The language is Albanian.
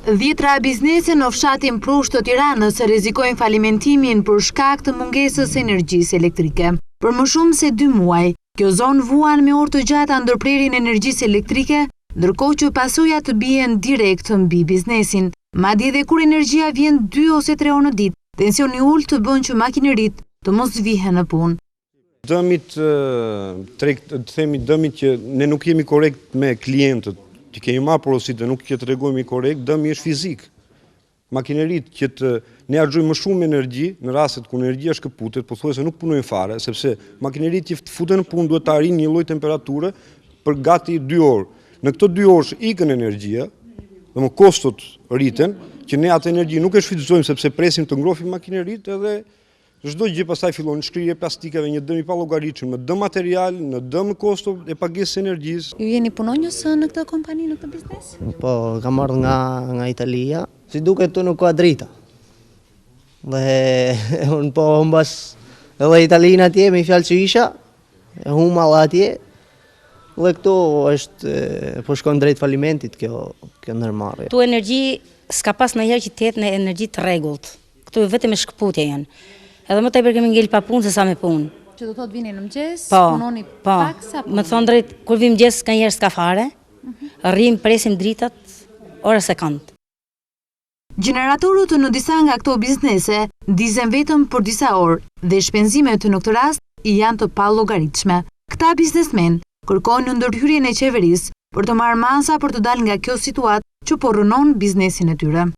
Dhjetra biznese në fshatin Prushtë të Tiranës rrezikojnë falimentimin për shkak të mungesës së energjisë elektrike. Për më shumë se 2 muaj, kjo zonë vuan me orë të gjata ndërprerjen e energjisë elektrike, ndërkohë që pasojat të bien direkt mbi biznesin. Madje edhe kur energjia vjen 2 ose 3 orë në ditë, tensioni ulët të bën që makineritë të mos vihen në punë. Dëmit që ne nuk jemi korrekt me klientët, që kemi marrë porositë dhe nuk që të regojmë korrekt, dëmi është fizik. Makineritë që ne harxojmë më shumë energji, në rastet ku energjia shkëputet, pothuajse nuk punojnë fare, sepse makineritë që futen në punë duhet të arrijnë një lloj temperature për gati 2 orë. Në këto 2 orë ikën energjia, dhe kostot rriten, që ne atë energji nuk e shfrytëzojmë sepse presim të ngrohim makineritë edhe çdo gjë pastaj fillon shkrirje plastikave, një dëm i pallogaritshëm, në dëm material, në dëm kosto e pagesës energjisë. Ju jeni punonjës në këtë kompani, në këtë biznes? Po, kam ardhur nga Italia. Si duket tu nuk ka drita. Dhe unë po humbas edhe Italinë atje me fjalë që isha, e humalla atje. Dhe këtu është po shkon drejt falimentit kjo ndërmarrje. Tu energji s'ka pas ndonjëherë që të jetë në energji të rregullt. Këtu vetëm e shkëputje janë. Edhe më tepër kemi ngel pa punë se sa me punë. Që do thotë vini në mëngjes, po, punoni pak sa punë. Më thon drejt, kur vim mëngjes skanjëherë s'ka fare. Rrim, presim dritat ora sekond. Gjeneratorët në disa nga këto biznese ndizen vetëm për disa orë dhe shpenzimet në këtë rast janë të pallogaritshme. Këta biznesmen kërkojnë ndërhyrjen e qeverisë për të marrë masa për të dalë nga kjo situatë që po rrënon biznesin e tyre.